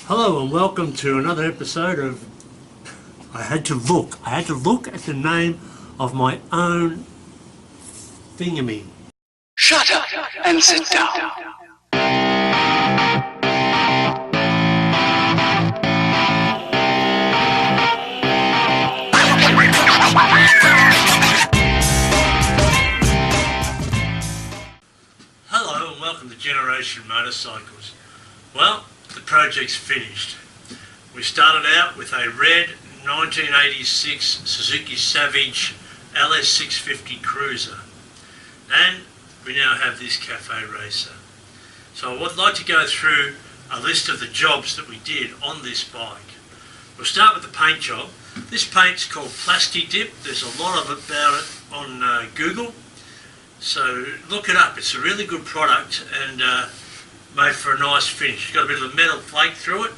Hello and welcome to another episode of I had to look at the name of my own thingamy. Shut up and sit down. Hello and welcome to Generation Motorcycles. Well, the project's finished. We started out with a red 1986 Suzuki Savage ls650 cruiser, and we now have this Caferacer. So I would like to go through a list of the jobs that we did on this bike. We'll start with the paint job. This paint's called Plasti Dip. There's a lot of about it on Google, so look it up. It's a really good product and made for a nice finish. It's got a bit of a metal flake through it,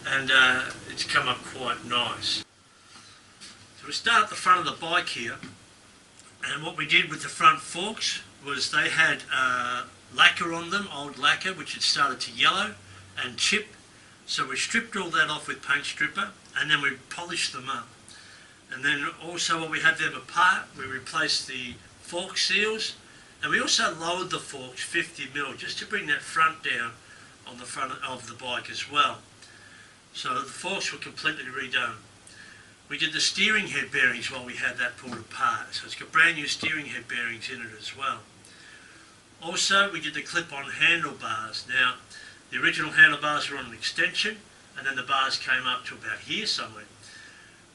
and it's come up quite nice. So we start at the front of the bike here, and what we did with the front forks was they had lacquer on them, old lacquer, which had started to yellow and chip. So we stripped all that off with paint stripper, and then we polished them up. And then also when we had them apart, we replaced the fork seals, and we also lowered the forks 50mm just to bring that front down on the front of the bike as well. So the forks were completely redone. We did the steering head bearings while we had that pulled apart, so it's got brand new steering head bearings in it as well. Also we did the clip-on handlebars. Now the original handlebars were on an extension, and then the bars came up to about here somewhere.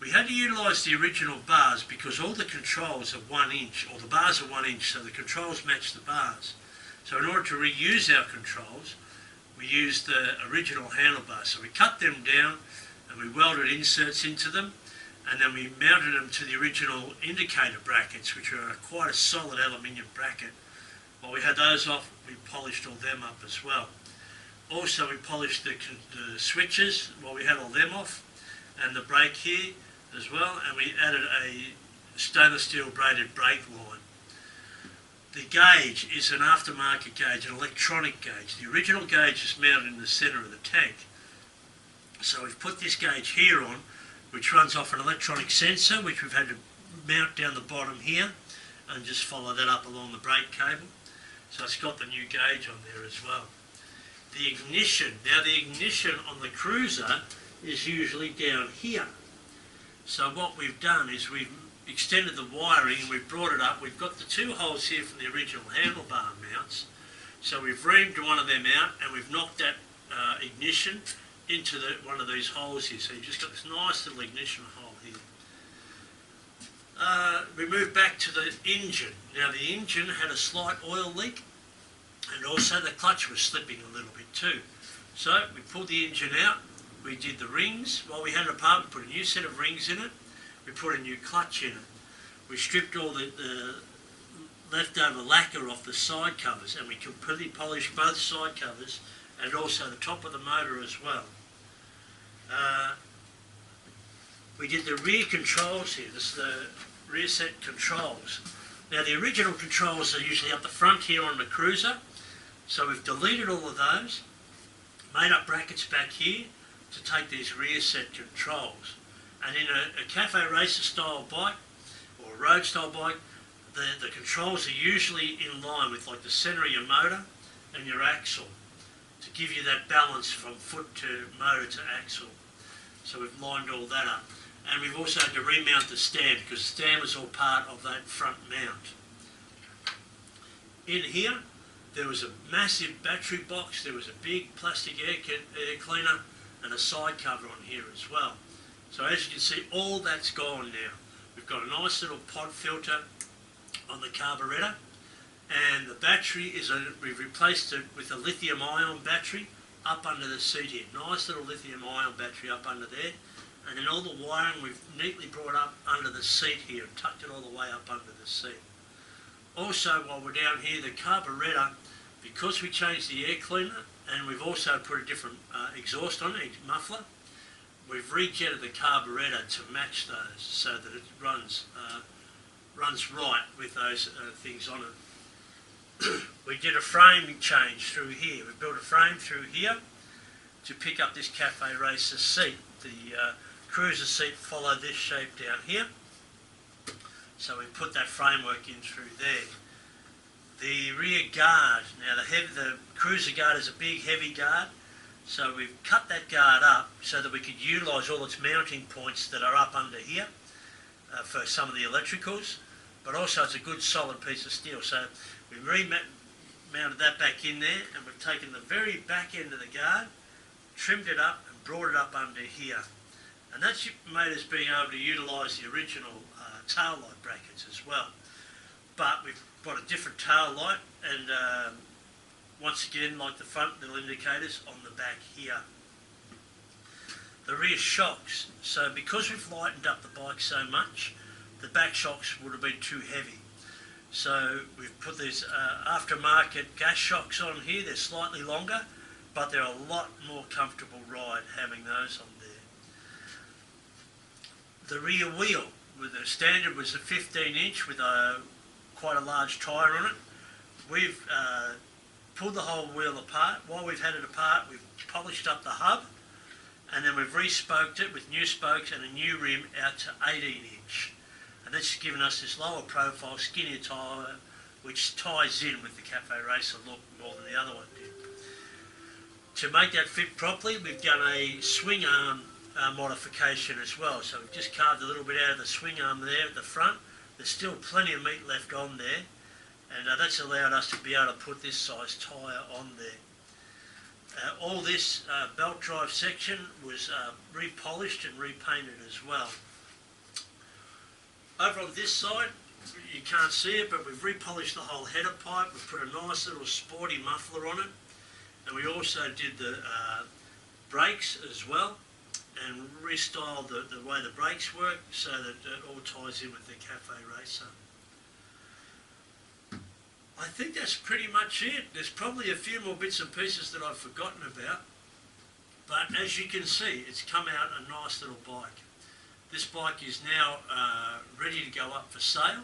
We had to utilise the original bars because all the controls are 1 inch, or the bars are 1 inch, so the controls match the bars. So in order to reuse our controls, we used the original handlebars. So we cut them down and we welded inserts into them, and then we mounted them to the original indicator brackets, which are quite a solid aluminium bracket. While we had those off, we polished all them up as well. Also we polished the switches while we had all them off, and the brake here as well, and we added a stainless steel braided brake line. The gauge is an aftermarket gauge, an electronic gauge. The original gauge is mounted in the centre of the tank. So we've put this gauge here on, which runs off an electronic sensor, which we've had to mount down the bottom here and just follow that up along the brake cable. So it's got the new gauge on there as well. The ignition, now the ignition on the cruiser is usually down here. So what we've done is we've extended the wiring and we've brought it up. We've got the 2 holes here from the original handlebar mounts. So we've reamed one of them out and we've knocked that ignition into one of these holes here. So you've just got this nice little ignition hole here. We moved back to the engine. Now the engine had a slight oil leak, and also the clutch was slipping a little bit too. So we pulled the engine out. We did the rings. While we had it apart, we put a new set of rings in it. We put a new clutch in it. We stripped all the leftover lacquer off the side covers, and we completely polished both side covers and also the top of the motor as well. We did the rear controls here. This is the rear set controls. Now the original controls are usually up the front here on the cruiser, so we've deleted all of those, made up brackets back here to take these rear set controls. And in a Caferacer style bike or a road style bike, the controls are usually in line with like the centre of your motor and your axle to give you that balance from foot to motor to axle. So we've lined all that up. And we've also had to remount the stand because the stand was all part of that front mount. In here there was a massive battery box, there was a big plastic air cleaner and a side cover on here as well. So as you can see, all that's gone now. We've got a nice little pod filter on the carburettor, and the battery is we've replaced it with a lithium ion battery up under the seat here. Nice little lithium ion battery up under there, and then all the wiring we've neatly brought up under the seat here and tucked it all the way up under the seat. Also, while we're down here, the carburettor, because we changed the air cleaner and we've also put a different exhaust on it, muffler, we've rejetted the carburettor to match those so that it runs right with those things on it. We did a frame change through here. We built a frame through here to pick up this Caferacer seat. The cruiser seat followed this shape down here. So we put that framework in through there. The rear guard, now the cruiser guard is a big heavy guard, so we've cut that guard up so that we could utilise all its mounting points that are up under here for some of the electricals, but also it's a good solid piece of steel. So we mounted that back in there, and we've taken the very back end of the guard, trimmed it up and brought it up under here. And that's made us being able to utilise the original tail light brackets as well. But we've got a different tail light, and once again, like the front little indicators, on the back here. The rear shocks, so because we've lightened up the bike so much, the back shocks would have been too heavy. So we've put these aftermarket gas shocks on here. They're slightly longer, but they're a lot more comfortable ride having those on there. The rear wheel, with the standard was a 15-inch with quite a large tyre on it. We've pulled the whole wheel apart. While we've had it apart, we've polished up the hub, and then we've re-spoked it with new spokes and a new rim out to 18-inch. And that's given us this lower profile, skinnier tyre, which ties in with the Caferacer look more than the other one did. To make that fit properly, we've done a swing arm modification as well. So we've just carved a little bit out of the swing arm there at the front. There's still plenty of meat left on there, and that's allowed us to be able to put this size tyre on there. All this belt drive section was repolished and repainted as well. Over on this side, you can't see it, but we've repolished the whole header pipe. We've put a nice little sporty muffler on it, and we also did the brakes as well, and restyled the way the brakes work so that it all ties in with the Caferacer. I think that's pretty much it. There's probably a few more bits and pieces that I've forgotten about, but as you can see, it's come out a nice little bike. This bike is now ready to go up for sale.